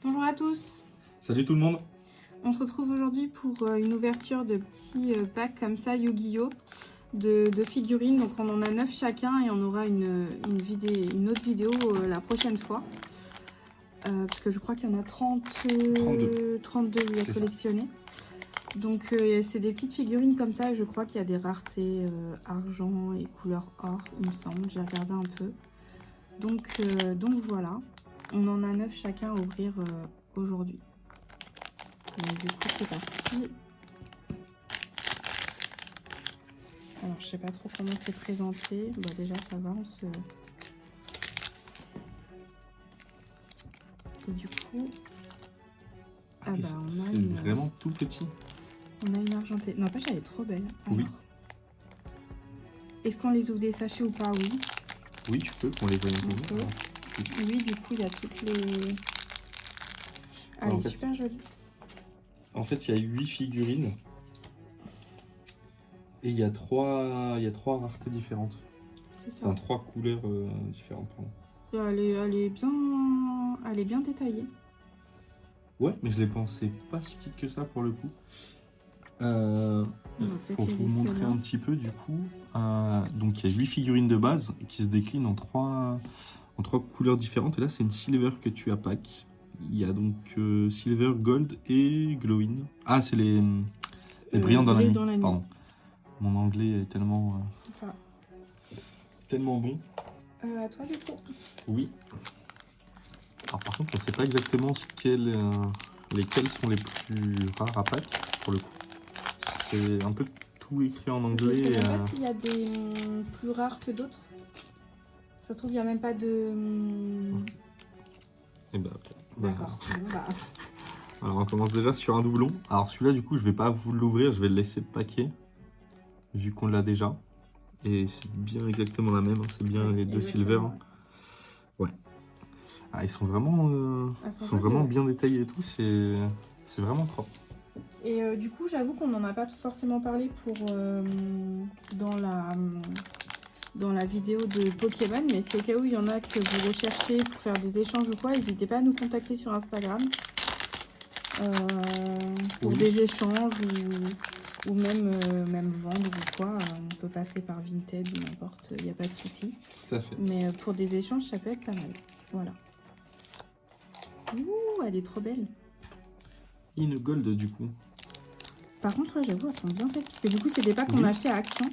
Bonjour à tous. Salut tout le monde. On se retrouve aujourd'hui pour une ouverture de petits packs comme ça Yu-Gi-Oh de figurines. Donc on en a 9 chacun et on aura une autre vidéo la prochaine fois. Parce que je crois qu'il y en a 32 oui, à collectionner. Donc c'est des petites figurines comme ça et je crois qu'il y a des raretés argent et couleur or, il me semble. J'ai regardé un peu. Donc voilà, on en a 9 chacun à ouvrir aujourd'hui. Du coup c'est parti. Alors je sais pas trop comment c'est présenté. Bah déjà ça va, on se... Et du coup... Ah bah on a une... vraiment tout petit. On a une argentée. Non, elle est trop belle. Alors, oui. Est-ce qu'on les ouvre des sachets ou pas? Oui. Oui, tu peux, qu'on les voit un peu. Oui, du coup il y a toutes les... Ah, elle est super jolie. En fait, il y a 8 figurines. Et il y a 3 raretés différentes. C'est ça. Enfin, 3 couleurs différentes. Pardon. Elle est bien détaillée. Ouais, mais je les pensais pas si petites que ça pour le coup. Pour vous montrer un petit peu du coup, donc il y a 8 figurines de base qui se déclinent en 3 couleurs différentes. Et là, c'est une silver que tu as pack. Il y a donc silver, gold et glowing. Ah, c'est les brillants dans la nuit. Pardon. Mon anglais est tellement... c'est ça. Tellement bon. À toi du coup. Oui. Alors par contre, on ne sait pas exactement lesquels sont les plus rares à pack pour le coup. C'est un peu tout écrit en anglais. Je ne sais pas s'il y a des plus rares que d'autres. Ça se trouve, il n'y a même pas de... Et bah, ok. D'accord. Alors on commence déjà sur un doublon. Alors celui-là, du coup, je vais pas vous l'ouvrir, je vais le laisser paquer, vu qu'on l'a déjà. Et c'est bien exactement la même, hein. C'est bien les deux silver. Ouais. Ah, ils sont vraiment bien détaillés et tout, c'est vraiment propre. Et du coup, j'avoue qu'on n'en a pas forcément parlé dans la vidéo de Pokémon, mais si au cas où il y en a que vous recherchez pour faire des échanges ou quoi, n'hésitez pas à nous contacter sur Instagram pour des échanges ou même vendre ou quoi. On peut passer par Vinted ou n'importe, il n'y a pas de souci. Tout à fait. Mais pour des échanges, ça peut être pas mal. Voilà. Ouh, elle est trop belle. Une gold du coup. Par contre, ouais, j'avoue, elles sont bien faites. Parce que du coup, c'est des packs qu'on a achetés à Action.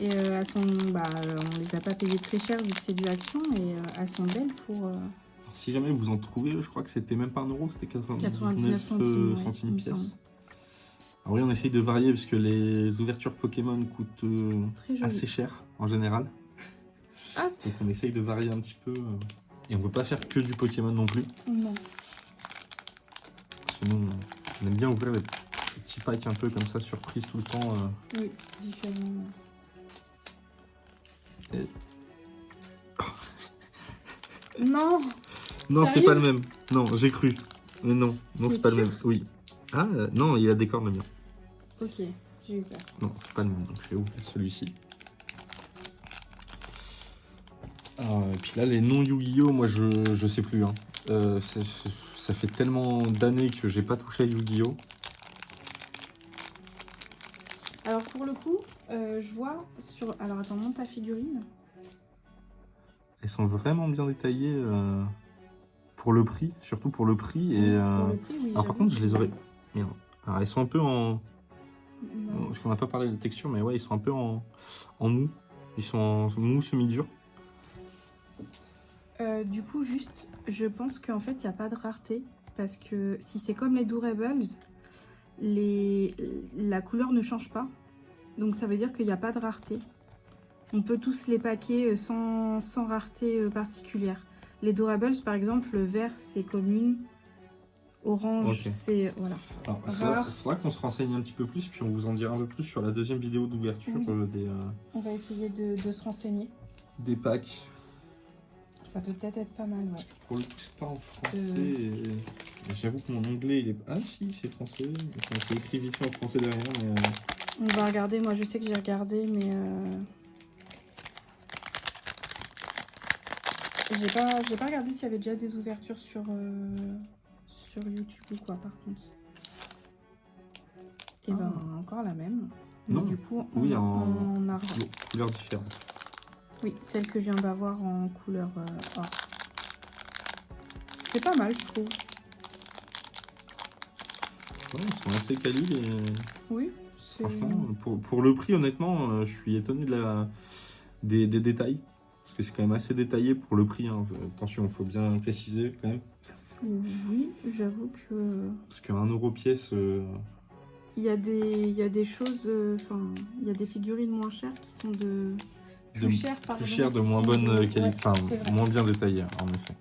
Et elles sont, on les a pas payées très cher vu que c'est du Action. Et elles sont belles pour... Alors, si jamais vous en trouvez, je crois que c'était même pas 1 euro, c'était 99 centimes pièce. Alors oui, on essaye de varier parce que les ouvertures Pokémon coûtent assez cher en général. Hop. Donc on essaye de varier un petit peu. Et on ne peut pas faire que du Pokémon non plus. Non. Sinon, on aime bien ouvrir les petits packs un peu comme ça, surprise tout le temps. Oui, différents. Et... Non. Non, c'est pas le même. Non, j'ai cru. Mais non, c'est pas le même. Oui. Ah, non, il a des cornes bien. Ok, j'ai eu peur. Non, c'est pas le même. Donc je vais ouvrir celui-ci. Et puis là, les non Yu-Gi-Oh, moi je sais plus. Hein. Ça fait tellement d'années que j'ai pas touché à Yu-Gi-Oh. Alors pour le coup, je vois sur... Alors attends, monte ta figurine. Elles sont vraiment bien détaillées pour le prix, surtout pour le prix. Oui, et, pour le prix, oui. Alors par contre, je les aurais... Merde. Alors elles sont un peu en... Parce qu'on n'a pas parlé de texture, mais ouais, ils sont un peu en mou. Ils sont en mou semi-dur. Du coup, juste, je pense qu'en fait, il n'y a pas de rareté. Parce que si c'est comme les Durables, la couleur ne change pas. Donc ça veut dire qu'il n'y a pas de rareté. On peut tous les paquer sans rareté particulière. Les Durables, par exemple, le vert, c'est commune. Orange, c'est... Voilà. Alors, il faudra qu'on se renseigne un petit peu plus, puis on vous en dira un peu plus sur la deuxième vidéo d'ouverture des... On va essayer de se renseigner. Des packs. Ça peut peut-être être pas mal, ouais. Pour le coup, c'est pas en français. J'avoue que mon anglais, il est... Ah si, c'est français. C'est écrit vite fait en français derrière, mais... On va regarder. Moi, je sais que j'ai regardé, mais... J'ai pas regardé s'il y avait déjà des ouvertures sur sur YouTube ou quoi par contre. Et ben encore la même. Mais Non. du coup Oui, en argent. couleur différente. Oui, celle que je viens d'avoir en couleur or. C'est pas mal, je trouve. Ouais, ils sont assez quali et Oui, franchement, pour le prix, honnêtement, je suis étonné des détails. Parce que c'est quand même assez détaillé pour le prix. Hein. Attention, il faut bien préciser quand même. Oui, j'avoue que... Parce qu'un euro pièce... Il y a des choses... Enfin, il y a des figurines moins chères qui sont de... Plus chères, pardon. Plus chères, de qui moins sont bonne de- qualité. Ouais, Enfin, c'est vrai. moins bien détaillées, en effet.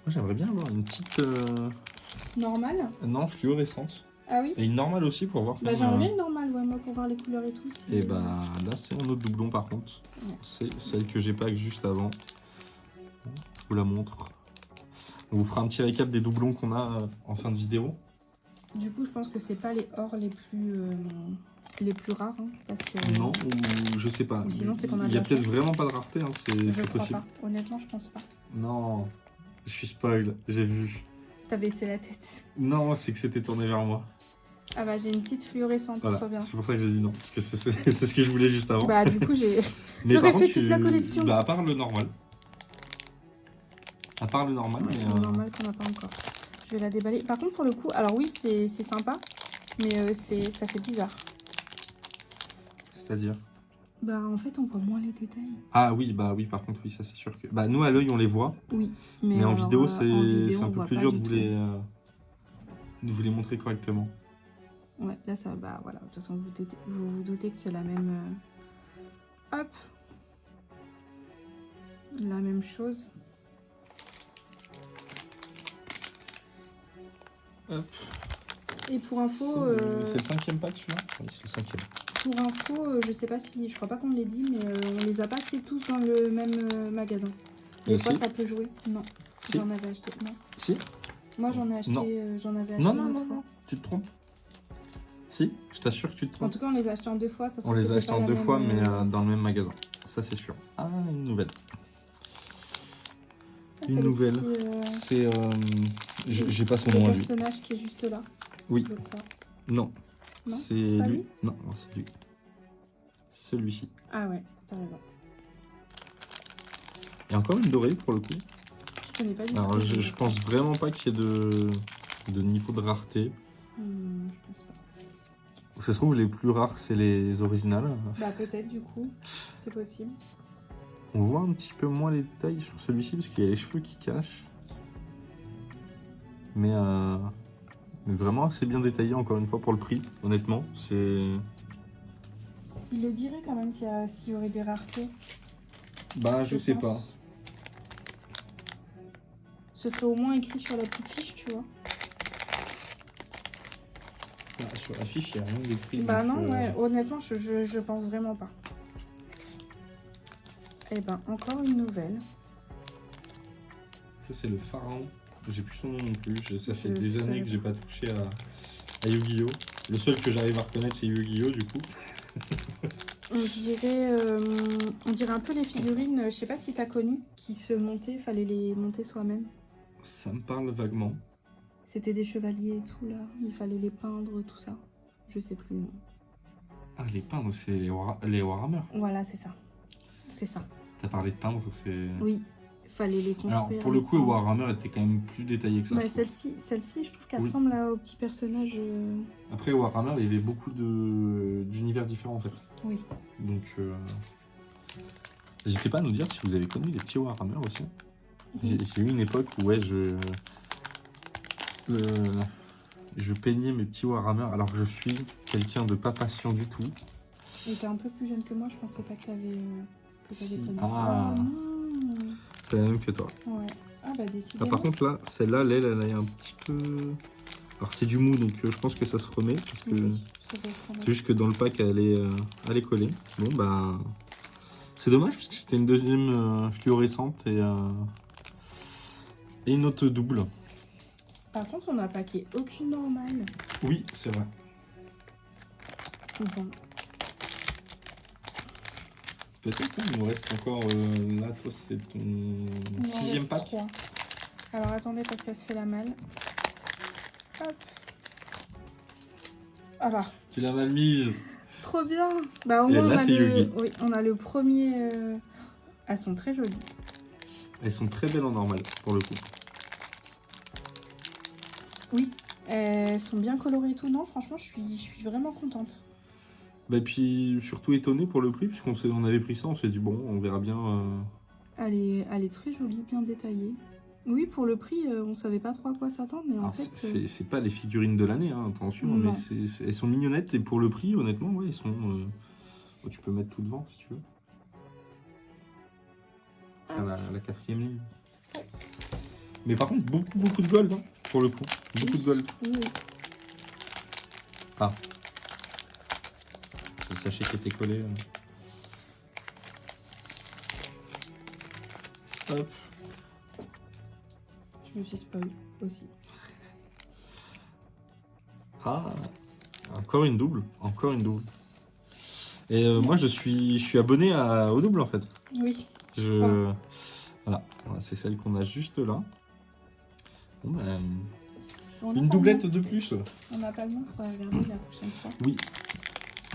Moi, j'aimerais bien avoir une petite... Normale? Non, fluorescente. Ah oui? Et une normale aussi pour voir. Bah j'aimerais bien une normale, ouais, moi, pour voir les couleurs et tout. Et bah là, c'est un autre doublon par contre. Ouais. C'est celle que j'ai pas juste avant. Je vous la montre. On vous fera un petit récap des doublons qu'on a en fin de vidéo. Du coup, je pense que c'est pas les ors les plus rares, hein, parce que... Non, ou je sais pas. Ou sinon, c'est qu'on a Il de y a la peut-être chance. vraiment pas de rareté, hein, Je c'est crois possible. pas. Honnêtement, je pense pas. Non, je suis spoil, j'ai vu. T'as baissé la tête. Non, c'est que c'était tourné vers moi. Ah bah j'ai une petite fluorescente, Voilà, trop bien. c'est pour ça que j'ai dit non, parce que c'est ce que je voulais juste avant. Bah du coup j'ai... Mais j'aurais par fait contre, toute la collection. Bah à part le normal. À part le normal, Ouais, mais, le normal qu'on n'a pas encore. Je vais la déballer. Par contre pour le coup, alors oui c'est sympa, mais ça fait bizarre. c'est-à-dire... Bah en fait on voit moins les détails. Ah oui, bah oui, par contre, oui, ça c'est sûr que... Bah nous, à l'œil, on les voit, Oui, mais en alors, vidéo, en c'est vidéo, un on peu voit plus pas dur du tout. de vous les montrer correctement. Ouais, là ça, bah voilà, de toute façon vous vous doutez que c'est la même... hop. La même chose. Hop. Et pour info... C'est le 5e pack, celui-là? Oui, c'est le 5e. Pour info, je sais pas si... Je crois pas qu'on l'ait dit, mais on les a pas achetés tous dans le même magasin. Des fois Si. ça peut jouer. Non, Si. j'en avais acheté. Non. Si? Moi j'en ai acheté, Non. j'en avais acheté Non, une non, autre non, fois. non, tu te trompes. Si, je t'assure que tu te En trompes. tout cas, on les a achetés en 2 fois. Ça se On trouve, les a c'était achetés pas en la 2 même, fois, mais dans le même magasin. Ça, c'est sûr. Ah, une nouvelle. ça, c'est Une le nouvelle. petit, C'est... j'ai pas son le nom à lui. personnage qui est juste là. Oui. Je crois. Non. Non, C'est c'est pas lui. lui. Non, non, c'est lui. Celui-ci. Ah ouais, t'as raison. Et encore une dorée, pour le coup. Je connais pas du tout. Alors, je pense vraiment pas qu'il y ait de niveau de rareté. Je pense pas. Ça se trouve, les plus rares, c'est les originales. Bah peut-être du coup, c'est possible. On voit un petit peu moins les détails sur celui-ci, parce qu'il y a les cheveux qui cachent. Mais vraiment assez bien détaillé, encore une fois, pour le prix, honnêtement. C'est... Il le dirait quand même s'il y aurait des raretés. Bah, je sais pense. pas. Ce serait au moins écrit sur la petite fiche, tu vois. Bah, sur la fiche, il n'y a rien d'écrit. Bah donc, non, ouais, honnêtement, je pense vraiment pas. Et ben, encore une nouvelle. Ça, c'est le pharaon. J'ai plus son nom non plus. Ça fait Je des sais années que j'ai pas touché à Yu-Gi-Oh! Le seul que j'arrive à reconnaître, c'est Yu-Gi-Oh! Du coup. On dirait un peu les figurines, je sais pas si t'as connu, qui se montaient, fallait les monter soi-même. Ça me parle vaguement. C'était des chevaliers et tout là, il fallait les peindre, tout ça. Je sais plus le nom. Ah, les peindre, c'est les Warhammer. Voilà, c'est ça. C'est ça. T'as parlé de peindre, c'est... Oui, fallait les construire. Alors, pour le coup, les peindre. Warhammer était quand même plus détaillé que ça. Bah, je trouve. celle-ci, je trouve qu'elle Oui. ressemble au petit personnage. Après, Warhammer, il y avait beaucoup d'univers différents en fait. Oui. Donc, n'hésitez pas à nous dire si vous avez connu les petits Warhammer aussi. J'ai eu une époque où ouais, je peignais mes petits Warhammer alors que je suis quelqu'un de pas patient du tout. Et t'es un peu plus jeune que moi, je pensais pas que t'avais Si. connu. Ah. Oh, non. C'est la même que toi. Ouais. Ah bah Ah, décidément. par contre là, celle-là, l'aile, elle est un petit peu... Alors c'est du mou, donc je pense que ça se remet. Parce que Oui, ça doit se remettre. c'est juste que dans le pack, elle est collée. Bon bah... C'est dommage parce que c'était une deuxième fluorescente et une autre double. Par contre, on n'a paqué aucune normale. Oui, c'est vrai. Bon. Peut-être, hein, il nous reste encore... là, toi, c'est ton Il en 6e reste pack. 3. Alors attendez parce qu'elle se fait la malle. Hop. Ah bah, Tu l'as mal mise. trop bien. Bah au Et moins là, on a c'est le... Yugi. Oui, on a le premier... Elles sont très jolies. Elles sont très belles en normal, pour le coup. Oui, elles sont bien colorées et tout. Non, franchement, je suis vraiment contente. Bah, et puis, surtout étonné pour le prix, on avait pris ça, on s'est dit, bon, on verra bien. Elle est très jolie, bien détaillée. Oui, pour le prix, on savait pas trop à quoi s'attendre, mais en Alors, fait... c'est pas les figurines de l'année, hein, attention, Non. mais elles sont mignonnettes, et pour le prix, honnêtement, ouais, elles sont... tu peux mettre tout devant, si tu veux. À la 4e ligne. Mais par contre, beaucoup de gold, hein, pour le coup. Beaucoup de gold. Oui, oui. Ah. Le sachet qui était collé. Hop. Je me suis spoil aussi. Ah. Encore une double. Encore une double. Et moi, je suis abonné au double, en fait. Oui. Voilà, c'est celle qu'on a juste là. Bon, ben, On a une pas doublette le de plus. nom. On n'a pas le nom, il faudra regarder la prochaine fois. Oui.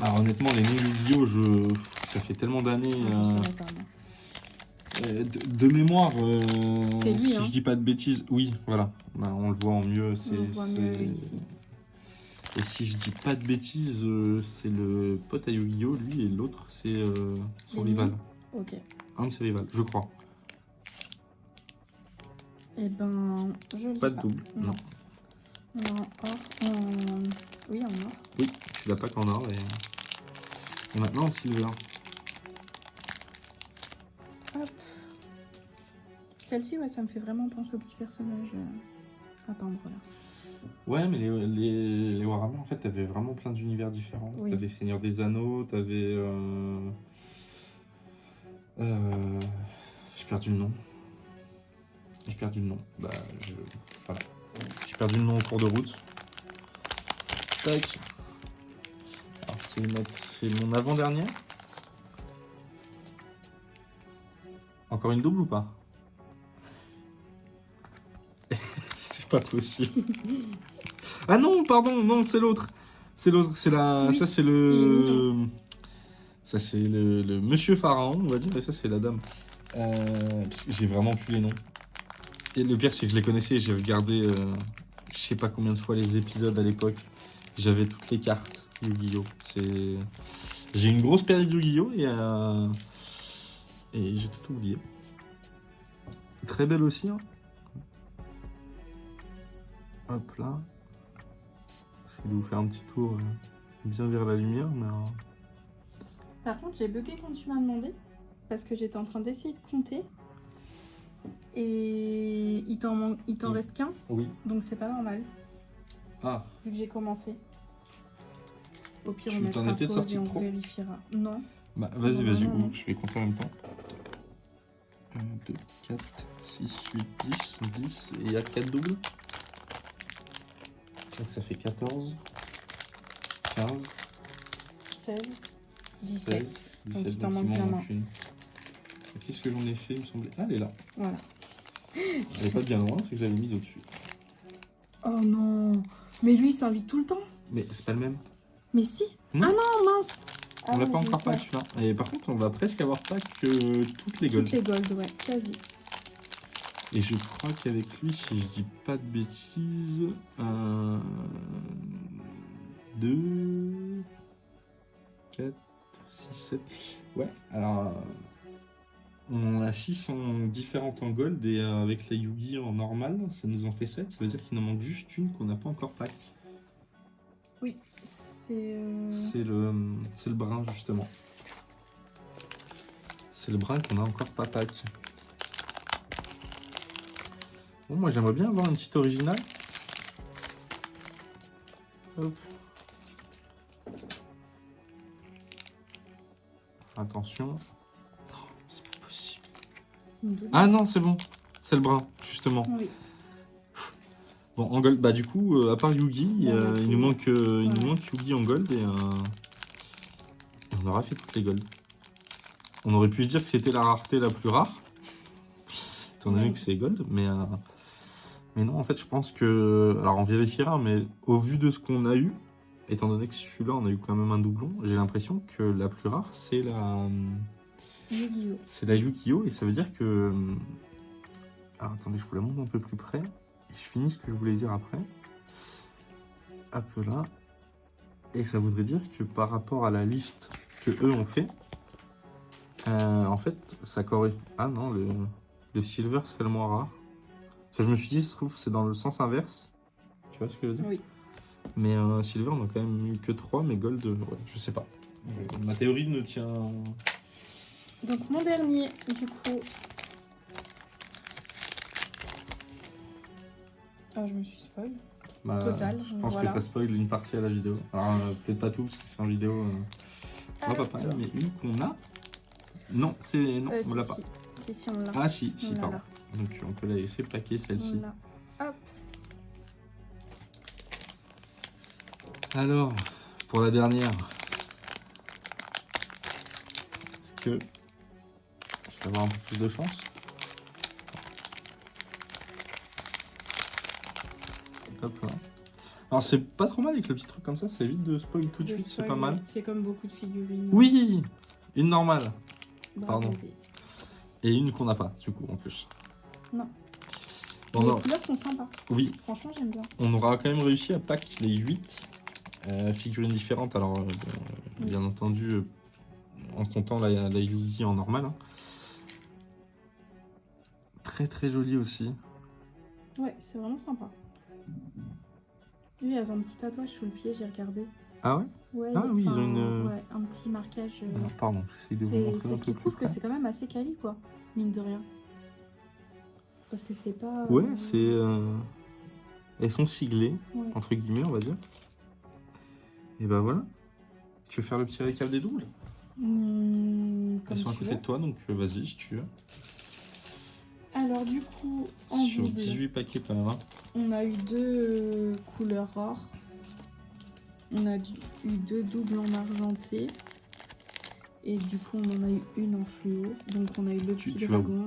Alors honnêtement, les noms Yu-Gi-Oh, ça fait tellement d'années. Je saurais pas, moi. De mémoire, C'est lui, si hein. je dis pas de bêtises, oui, voilà. Ben, on le voit en mieux. On le voit mieux ici. Et si je dis pas de bêtises, c'est le pote à Yu-Gi-Oh, lui, et l'autre, c'est son Lenny. rival. Ok. Un de ses rivales, je crois. Eh ben, je l'ai Pas de double, Non. non. En or. Oui, en or. Oui, tu l'as pas qu'en or. Et maintenant en silver. Hop. Celle-ci, ouais, ça me fait vraiment penser au petit personnage à peindre là. Ouais, mais les Warhammer, en fait, t'avais vraiment plein d'univers différents. Oui. T'avais Seigneur des Anneaux, t'avais... J'ai perdu le nom. Bah, voilà. J'ai perdu le nom en cours de route. Tac. Alors, c'est mon avant-dernière. Encore une double ou pas? C'est pas possible. Ah non, pardon, non, c'est l'autre. C'est l'autre, c'est la... Oui. Ça, c'est Il est le... mignon. Ça, c'est le monsieur pharaon, on va dire, et ça, c'est la dame. Parce que j'ai vraiment plus les noms. Et le pire, c'est que je les connaissais, j'ai regardé je sais pas combien de fois les épisodes à l'époque. J'avais toutes les cartes Yu-Gi-Oh! J'ai une grosse période Yu-Gi-Oh! Et j'ai tout oublié. Très belle aussi, hein. Hop là. J'essaie de vous faire un petit tour bien vers la lumière, mais... Par contre, j'ai bugué quand tu m'as demandé. Parce que j'étais en train d'essayer de compter. Et il t'en Oui. reste qu'un. Oui. Donc c'est pas normal. Ah, Vu que j'ai commencé. Au pire, Tu on t'en mettra es peut-être pause sorti et on trop vérifiera. Non. bah vas-y, Non, vas-y, non, non. je vais compter en même temps. 1, 2, 4, 6, 8, 10, 10, et il y a 4 doubles. Donc ça fait 14, 15, 16, 17. 16, Donc 17, il t'en donc manque bien un. une. Et qu'est-ce que j'en ai fait, il me semblait? Ah, elle est là. Voilà. Elle est pas bien loin, c'est que j'avais mise au-dessus. Oh non. Mais lui, il s'invite tout le temps. Mais c'est pas le même. Mais si. Non. Ah non, mince. On l'a ouais, pas j'ai encore eu pack peur. celui-là. Et par contre, on va presque avoir pack toutes les golds. Toutes les golds, ouais, quasi. Et je crois qu'avec lui, si je dis pas de bêtises, 2, 4, 6, 7. Ouais, alors on a 6 en différentes en gold et avec la Yugi en normal, ça nous en fait 7. Ça veut dire qu'il en manque juste une qu'on n'a pas encore pack. Oui, c'est... C'est le brun justement. C'est le brun qu'on a encore pas pack. Bon, moi j'aimerais bien avoir une petite originale. Hop. Attention. Oh, c'est pas possible. Ah non, c'est bon. C'est le brun, justement. Oui. Bon, en gold, bah du coup, à part Yugi, On a il tout. nous manque Ouais. Yugi en gold et on aura fait toutes les golds. On aurait pu se dire que c'était la rareté la plus rare, étant donné que c'est gold, mais non, en fait, je pense que... Alors, on vérifiera, mais au vu de ce qu'on a eu, étant donné que celui-là, on a eu quand même un doublon, j'ai l'impression que la plus rare, c'est la... Yu-Gi-Oh! C'est la Yu-Gi-Oh! Et ça veut dire que... Alors, attendez, je vous la montre un peu plus près. Et je finis ce que je voulais dire après. Hop là. Et ça voudrait dire que par rapport à la liste que eux ont fait, en fait, ça correspond... Ah non, le silver serait le moins rare. Ça, je me suis dit, ça se trouve, c'est dans le sens inverse. Tu vois ce que je veux dire? Oui. Mais silver, on a quand même eu que 3, mais gold, ouais, je sais pas. Ma théorie ne tient... Donc mon dernier, du coup... Ah, je me suis spoil. Bah, Total, je pense voilà. que t'as spoil une partie à la vidéo. Alors, peut-être pas tout, parce que c'est en vidéo. On va pas parler, mais une qu'on a... Non, c'est... Non, on l'a pas. Si, on l'a. Ah si, On l'a pardon. là. Donc on peut la laisser plaquer celle-ci. On l'a. Hop. Alors, pour la dernière, est-ce que je vais avoir un peu plus de chance? Hop là. Alors c'est pas trop mal avec le petit truc comme ça évite de spoil tout de suite, c'est pas mal. C'est comme beaucoup de figurines. Oui, une normale. Bravo. Pardon. Et une qu'on n'a pas, du coup, en plus. Non. On Les aura- couleurs sont sympas. Oui, Franchement, j'aime bien. on aura quand même réussi à pack les 8 figurines différentes. Alors, bien entendu, en comptant la Yugi en normal. Hein. Très très joli aussi. Ouais, c'est vraiment sympa. Lui, il a un petit tatouage sous le pied, j'ai regardé. Ah ouais? Ouais, Ah oui, ils enfin, ont une... ouais, un petit marquage. Alors, pardon, j'essaie de vous montrer C'est un ce peu qui plus prouve que près. c'est quand même assez quali, quoi. Mine de rien. Parce que c'est pas... Ouais, c'est... Elles sont siglées, Ouais. entre guillemets, on va dire. Et bah voilà. Tu veux faire le petit récap des doubles? Comme Elles sont à tu côté veux. de toi, donc vas-y si tu veux. Alors du coup, en Sur double, 18 paquets quand même. Hein. on a eu deux couleurs rares. On a eu deux doubles en argenté. Et du coup, on en a eu une en fluo. Donc on a eu le petit dragon.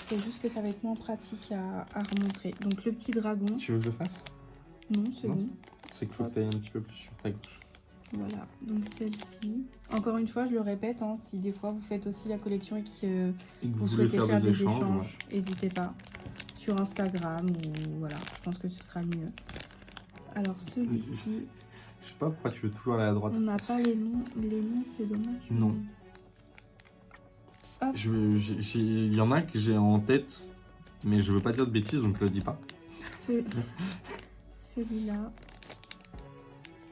C'est juste que ça va être moins pratique à remontrer. Donc le petit dragon. Tu veux que je le fasse? Non, c'est bon. C'est qu'il faut que tu ailles un petit peu plus sur ta gauche. Voilà, donc celle-ci. Encore une fois, je le répète, hein, si des fois vous faites aussi la collection et que vous souhaitez faire des échanges, n'hésitez pas. Sur Instagram ou voilà, je pense que ce sera le mieux. Alors celui-ci, je sais pas pourquoi tu veux toujours aller à droite. on n'a pas les noms, c'est dommage. Non. Il y en a que j'ai en tête, mais je veux pas dire de bêtises, donc je le dis pas. Celui-là,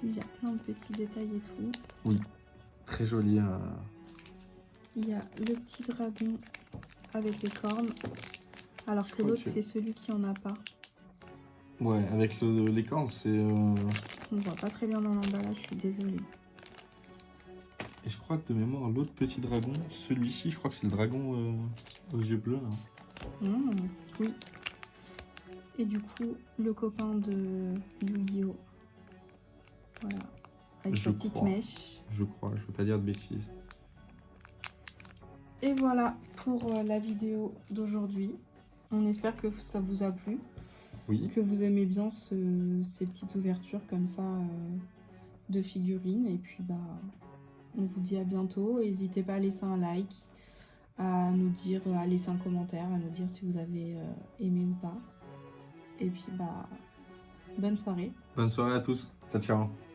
il y a plein de petits détails et tout. Oui, très joli. Il y a le petit dragon avec les cornes, alors que l'autre c'est celui qui en a pas. Ouais, avec les cornes, c'est... On voit pas très bien dans l'emballage, je suis désolée. Et je crois que de mémoire, l'autre petit dragon, celui-ci, je crois que c'est le dragon aux yeux bleus. Là. Oui. Et du coup, le copain de Yu-Gi-Oh! Voilà. Avec sa petite mèche. Je crois, je veux pas dire de bêtises. Et voilà pour la vidéo d'aujourd'hui. On espère que ça vous a plu. Oui. Que vous aimez bien ces petites ouvertures comme ça de figurines. Et puis bah, on vous dit à bientôt. N'hésitez pas à laisser un like, à nous dire, à laisser un commentaire, à nous dire si vous avez aimé ou pas. Et puis bah, bonne soirée. Bonne soirée à tous. Ciao, ciao.